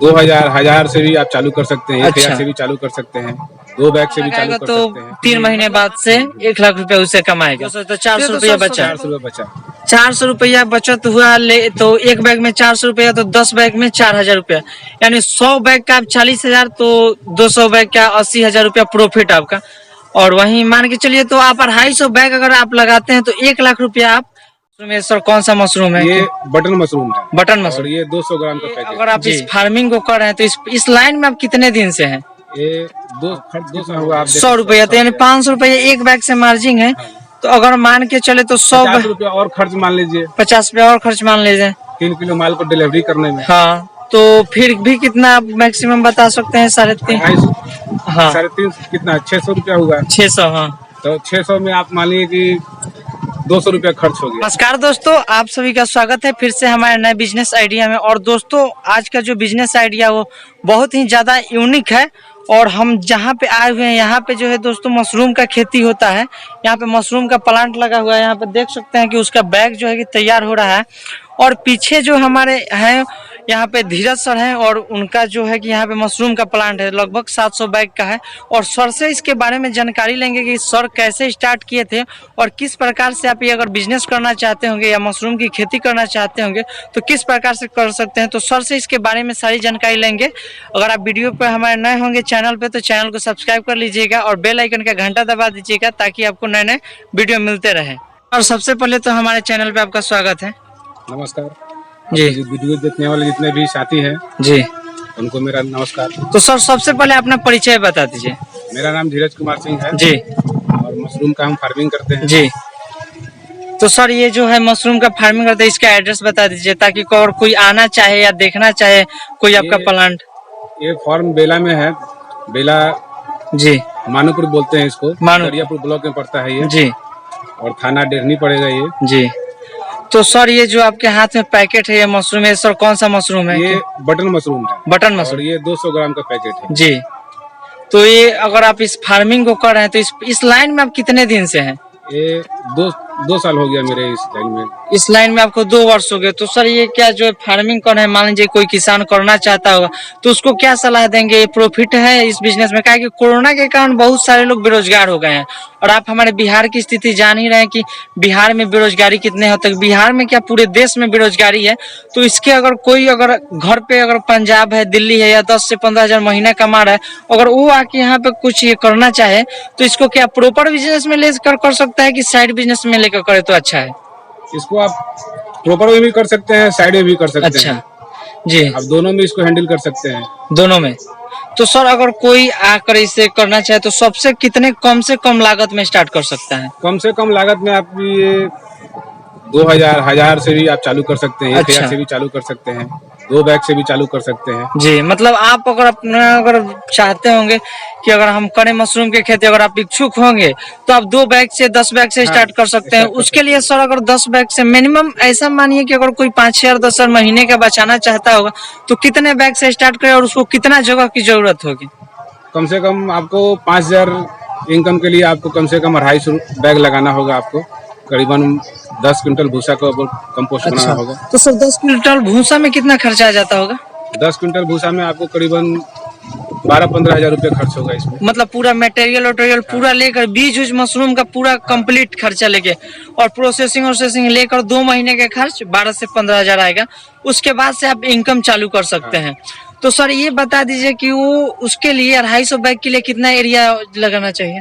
2000 1000 से भी आप चालू कर सकते हैं, 1000 अच्छा। से भी चालू कर सकते हैं, 2 बैग से भी चालू कर तो सकते हैं। 3 महीने बाद से 1 लाख रुपया उससे कमाएगा। तो 400 रुपया बचा। 400 रुपये बचा। 400 रुपया बचत हुआ तो एक बैग में 400 रुपया, तो 10 बैग में 4000 रुपया, यानी 100 बैग का आप 40,000, तो 200 बैग का 80,000 रुपया प्रॉफिट आपका। और वहीं मान के चलिए तो आप 250 बैग अगर आप लगाते हैं तो 1 लाख रुपया आप। में सर कौन सा मशरूम है? ये बटन मशरूम है। बटन और मशरूम। ये 200 ग्राम का पैकेट। अगर आप इस फार्मिंग को कर रहे हैं तो इस लाइन में आप कितने दिन से हैं? ये 200 हुआ, आप 100 रुपया, तो यानी 500 रुपया एक बैग से मार्जिन है। तो अगर मान के चले तो 50 रुपया और खर्च मान लीजिए, 50 रुपया और खर्च मान लीजिए 3 किलो माल को डिलीवरी करने में। हाँ, तो फिर भी कितना आप मैक्सिमम बता सकते हैं? 350। हाँ, 350 कितना 600 रुपया हुआ। 600। हाँ, तो 600 में आप मानिए कि 200 रुपया खर्च हो गया। नमस्कार दोस्तों, आप सभी का स्वागत है फिर से हमारे नए बिजनेस आइडिया में। और दोस्तों आज का जो बिजनेस आइडिया वो बहुत ही ज्यादा यूनिक है। और हम जहाँ पे आए हुए हैं यहाँ पे जो है दोस्तों मशरूम का खेती होता है। यहाँ पे मशरूम का प्लांट लगा हुआ है। यहाँ पे देख सकते हैं कि उसका बैग जो है कि तैयार हो रहा है। और पीछे जो हमारे हैं यहाँ पे धीरज सर हैं, और उनका जो है कि यहाँ पे मशरूम का प्लांट है, लगभग 700 बैग का है। और सर से इसके बारे में जानकारी लेंगे कि सर कैसे स्टार्ट किए थे और किस प्रकार से आप ये अगर बिजनेस करना चाहते होंगे या मशरूम की खेती करना चाहते होंगे तो किस प्रकार से कर सकते हैं। तो सर से इसके बारे में सारी जानकारी लेंगे। अगर आप वीडियो पर हमारे नए होंगे चैनल पे तो चैनल को सब्सक्राइब कर लीजिएगा और बेल आइकन का घंटा दबा दीजिएगा ताकि आपको नए नए वीडियो मिलते रहे। और सबसे पहले तो हमारे चैनल पे आपका स्वागत है। नमस्कार जी। वीडियो देखने वाले जितने भी साथी हैं जी, उनको मेरा नमस्कार। तो सर सबसे पहले अपना परिचय बता दीजिए। मेरा नाम धीरज कुमार सिंह है जी। और मशरूम का हम फार्मिंग करते हैं। जी, तो सर ये जो है मशरूम का फार्मिंग करते हैं इसका एड्रेस बता दीजिए ताकि और कोई आना चाहे या देखना चाहे कोई आपका प्लांट। ये फार्म बेला में है। बेला जी, मानूपुर बोलते हैं इसको, मानूपुर। दरियापुर ब्लॉक में पड़ता है ये। जी। और थाना डेरनी पड़ेगा ये। जी, तो सर ये जो आपके हाथ में पैकेट है ये मशरूम है, सर कौन सा मशरूम है? ये बटन मशरूम है। बटन और मशरूम। ये 200 ग्राम का पैकेट है। जी, तो ये अगर आप इस फार्मिंग को कर रहे हैं तो इस लाइन में आप कितने दिन से हैं? ये दो साल हो गया मेरे इस लाइन में। इस लाइन में आपको 2 वर्ष हो गए। तो सर ये क्या जो फार्मिंग कर रहे हैं, मान लीजिए कोई किसान करना चाहता होगा तो उसको क्या सलाह देंगे? ये प्रॉफिट है इस बिजनेस में? क्या कि कोरोना के कारण बहुत सारे लोग बेरोजगार हो गए हैं और आप हमारे बिहार की स्थिति जान ही रहे हैं कि बिहार में बेरोजगारी कितने हद तक, बिहार में क्या पूरे देश में बेरोजगारी है। तो इसके अगर कोई अगर घर पे अगर पंजाब है, दिल्ली है या 10 से 15 हजार महीना कमा रहा है, अगर वो आके यहाँ पे कुछ ये करना चाहे तो इसको क्या प्रॉपर बिजनेस में लेकर कर सकता है कि साइड बिजनेस में लेकर करे तो अच्छा है? इसको आप प्रॉपर में भी कर सकते हैं, साइड में भी कर सकते अच्छा। हैं। जी, आप दोनों में इसको हैंडल कर सकते हैं। दोनों में। तो सर अगर कोई आकर इसे करना चाहे तो सबसे कितने कम से कम लागत में स्टार्ट कर सकता है? कम से कम लागत में आप ये 2000 1000 से भी आप चालू कर सकते हैं, 1000 अच्छा। से भी चालू कर सकते हैं, 2 बैग से भी चालू कर सकते हैं। जी, मतलब आप अगर अपना अगर चाहते होंगे कि अगर हम करें मशरूम की खेती, अगर आप इच्छुक होंगे तो आप 2 बैग से 10 बैग से स्टार्ट कर सकते हैं। उसके लिए सर अगर 10 बैग से मिनिमम ऐसा मानिए कि अगर कोई 5,000 10,000 महीने का बचाना चाहता होगा तो कितने बैग से स्टार्ट करे और उसको कितना जगह की जरूरत होगी? कम से कम आपको 5000 इनकम के लिए आपको कम से कम 250 बैग लगाना होगा। आपको करीबन 10 क्विंटल भूसा का कंपोस्ट बनाना होगा। तो सर 10 क्विंटल भूसा में कितना खर्चा आ जाता होगा? 10 क्विंटल भूसा में आपको करीबन 12-15 हजार रुपये खर्च होगा इसमें। मतलब पूरा मटेरियल पूरा लेकर बीज मशरूम का पूरा कंप्लीट खर्चा लेके और प्रोसेसिंग लेकर 2 महीने का खर्च 12 से 15 हजार आएगा। उसके बाद से आप इनकम चालू कर सकते हैं। तो सर ये बता दीजिए कि वो उसके लिए 250 बैग के लिए कितना एरिया लगाना चाहिए?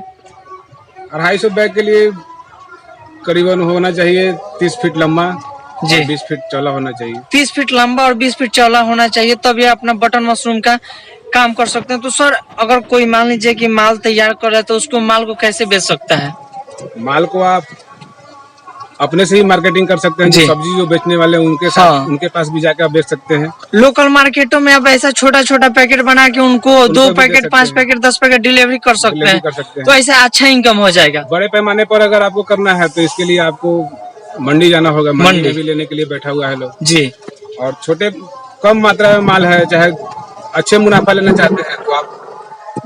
250 बैग के लिए करीबन होना चाहिए 30 फीट लंबा जी, 20 फीट चौड़ा होना चाहिए। 30 फीट लंबा और 20 फीट चौड़ा होना चाहिए, तब ये अपना बटन मशरूम का काम कर सकते हैं। तो सर अगर कोई मान लीजिए कि माल तैयार कर रहा है तो उसको माल को कैसे बेच सकता है? माल को आप अपने से ही मार्केटिंग कर सकते हैं। जो सब्जी जो बेचने वाले हैं उनके साथ उनके पास भी जाकर आप बेच सकते हैं। लोकल मार्केटों में आप ऐसा छोटा छोटा पैकेट बना के उनको 2 पैकेट 5 पैकेट 10 पैकेट डिलीवरी कर सकते हैं। तो ऐसे अच्छा इनकम हो जाएगा। बड़े पैमाने पर अगर आपको करना है तो इसके लिए आपको मंडी जाना होगा। मंडी भी लेने के लिए बैठा हुआ है लोग जी। और छोटे कम मात्रा में माल है, चाहे अच्छे मुनाफा लेना चाहते हैं तो आप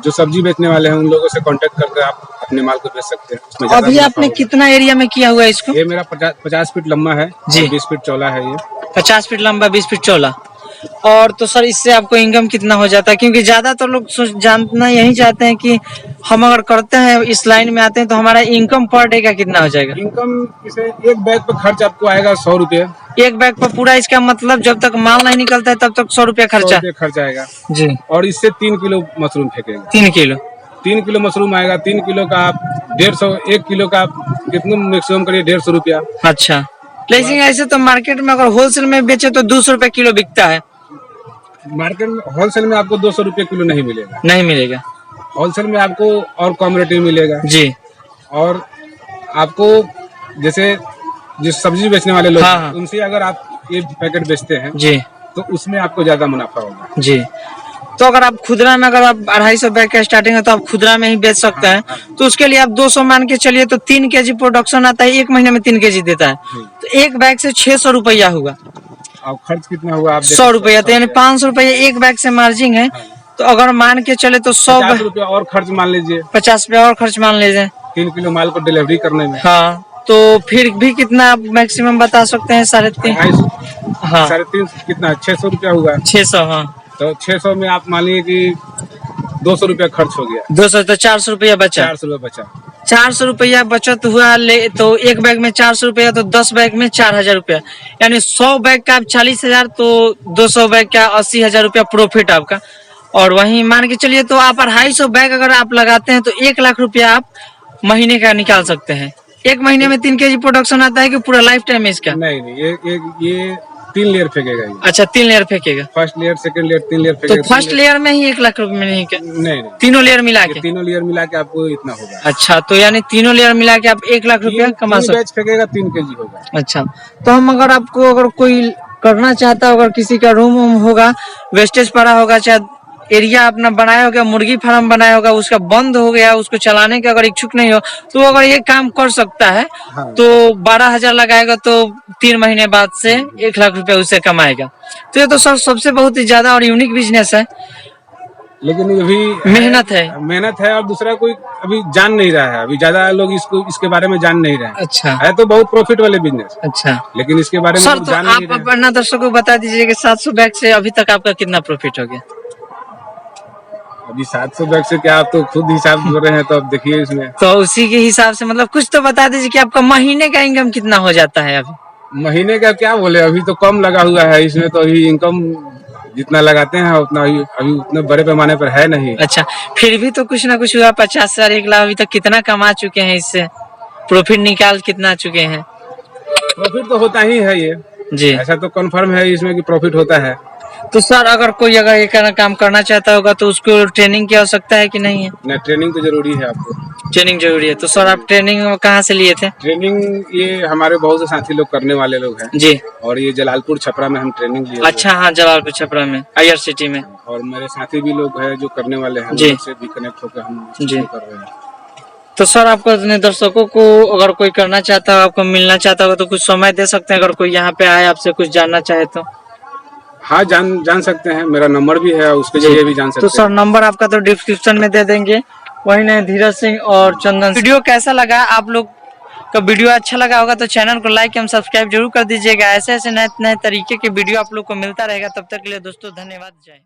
जो सब्जी बेचने वाले हैं उन लोगों से कांटेक्ट करके आप अपने माल को बेच सकते हैं। अभी आपने कितना एरिया में किया हुआ है इसको? ये मेरा 50 फीट लंबा है जी, 20 फीट चौड़ा है। ये 50 फीट लंबा 20 फीट चौड़ा। और तो सर इससे आपको इनकम कितना हो जाता है, क्योंकि ज्यादातर लोग जानना यही चाहते हैं कि हम अगर करते हैं इस लाइन में आते हैं तो हमारा इनकम पर डे का कितना हो जाएगा। इनकम इसे एक बैग पर खर्च आपको आएगा 100 रुपये। एक बैग पर पूरा, इसका मतलब जब तक माल नहीं निकलता है तब तक 100 रुपया 100 खर्चा रुपये खर्च आएगा जी। और इससे 3 किलो मशरूम फेंकेंगे। 3 किलो 3 किलो मशरूम आएगा। 3 किलो का आप 150, 1 किलो का आप कितना मैक्सिमम करिए 150 रुपया। अच्छा, लेकिन ऐसे तो मार्केट में अगर होलसेल में बेचे तो 200 रुपए किलो बिकता है। मार्केट में होलसेल में आपको 200 रुपये किलो नहीं मिलेगा। नहीं मिलेगा। होलसेल में आपको और कम रेट में मिलेगा जी। और आपको जैसे जिस सब्जी बेचने वाले लोग हाँ, हैं, हाँ। उनसे अगर आप ये पैकेट बेचते हैं जी तो उसमें आपको ज्यादा मुनाफा होगा। जी। तो अगर आप खुदरा में, अगर आप 250 बैग का स्टार्टिंग है तो आप खुदरा में ही बेच सकते हैं। तो उसके लिए आप 200 मान के चलिए तो 3 केजी प्रोडक्शन आता है, 1 महीने में 3 केजी देता है। तो एक बैग से 600 रुपया हुआ। अब खर्च कितना हुआ आप 100 रुपया, तो यानी 500 रुपया एक बैग से मार्जिन है। तो अगर मान के चले तो 50 रुपया और खर्च मान लीजिए। 50 रुपया और खर्च मान लीजिए 3 किलो माल को डिलीवरी करने में। हाँ, तो फिर भी कितना आप मैक्सिमम बता सकते हैं? 3.5। 250, हाँ 350 कितना 600 रुपया हुआ। 600। हाँ, तो 600 में आप मान लीजिए कि 200 रुपया खर्च हो गया। 200 तो 400 रुपया बचा। 400 रुपया बचा। 400 रुपया बचत हुआ। ले तो एक बैग में 400 रुपया, तो 10 बैग में 4000 रुपया, यानी 100 बैग का आप 40,000, तो 200 बैग का 80,000 रुपया प्रॉफिट आपका। और वहीं मान के चलिए तो आप 250 बैग अगर आप लगाते हैं तो 1 लाख रुपया आप महीने का निकाल सकते हैं। एक महीने में 3 केजी प्रोडक्शन आता है कि पूरा लाइफ टाइम है इसका? नहीं नहीं, ये 3 लेयर फेंकेगा ये। अच्छा, 3 लेयर फेंकेगा। First layer, second layer, 3 layer तो फेंकेगा। फर्स्ट लेयर में ही 1 लाख रुपए में नहीं क्या? नहीं, तीनों लेयर मिला ये के? तीनों लेयर मिला के आपको इतना होगा। अच्छा, तो यानी तीनों लेयर मिला के आप 1 लाख रुपया कमा सकते। बैच फेंकेगा 3 केजी होगा। अच्छा, तो हम अगर आपको, अगर कोई करना चाहता है, अगर किसी का रूम होगा, वेस्टेज पड़ा होगा, चाहे एरिया अपना बनाया होगा, मुर्गी फार्म बनाया होगा, उसका बंद हो गया, उसको चलाने का अगर इच्छुक नहीं हो तो अगर ये काम कर सकता है। हाँ। तो 12,000 लगाएगा तो 3 महीने बाद से 1 लाख रुपया उससे कमाएगा। तो ये तो सर सबसे बहुत ही ज्यादा और यूनिक बिजनेस है, लेकिन ये भी मेहनत है। मेहनत है और दूसरा कोई अभी जान नहीं रहा है। अभी ज्यादा लोग इसके बारे में जान नहीं रहे हैं। अच्छा है तो बहुत प्रॉफिट वाले बिजनेस, अच्छा। लेकिन इसके बारे में सर लोग तो जान नहीं आप रहे हैं। अपना दर्शकों को बता दीजिए कि 700 बैग से अभी तक आपका कितना प्रॉफिट हो गया? अभी 700 बैग से क्या, आप तो खुद हिसाब कर रहे हैं, तो अब देखिए इसमें। तो उसी के हिसाब से मतलब कुछ तो बता दीजिए कि आपका महीने का इनकम कितना हो जाता है अभी? महीने का क्या बोले, अभी तो कम लगा हुआ है इसमें, तो अभी इनकम जितना लगाते हैं उतना अभी उतने बड़े पैमाने पर है नहीं। अच्छा, फिर भी तो कुछ ना कुछ हुआ। 50,000, 1 लाख अभी तक कितना कमा चुके हैं इससे? प्रॉफिट निकाल कितना चुके हैं? प्रॉफिट तो होता ही है ये जी। ऐसा तो कंफर्म है इसमें कि प्रॉफिट होता है। तो सर अगर कोई अगर ये काम करना चाहता होगा तो उसको ट्रेनिंग की आवश्यकता है कि नहीं है? नहीं, ट्रेनिंग तो जरूरी है आपको। ट्रेनिंग जरूरी है। तो सर आप ट्रेनिंग कहाँ से लिए थे? ट्रेनिंग ये हमारे बहुत से साथी लोग करने वाले लोग हैं जी। और ये जलालपुर छपरा में हम ट्रेनिंग लिए। अच्छा, हाँ, जलालपुर छपरा में, IRCT में। और मेरे साथी भी लोग हैं जो करने वाले हैं, जी। उनसे भी कनेक्ट होकर हम जी। कर रहे हैं। तो सर आपको अपने दर्शकों को अगर कोई करना चाहता हो, आपको मिलना चाहता होगा तो कुछ समय दे सकते हैं? अगर कोई यहाँ पे आए आपसे कुछ जानना चाहे तो? हाँ, जान सकते हैं। मेरा नंबर भी है, उसके जरिए भी जान सकते तो हैं। सर नंबर आपका तो डिस्क्रिप्शन में दे देंगे। वही नहीं, धीरज सिंह और चंदन। वीडियो कैसा लगा आप लोग का? वीडियो अच्छा लगा होगा तो चैनल को लाइक एवं सब्सक्राइब जरूर कर दीजिएगा। ऐसे ऐसे नए नए तरीके के वीडियो आप लोग को मिलता रहेगा। तब तक के लिए दोस्तों धन्यवाद, जय हिंद।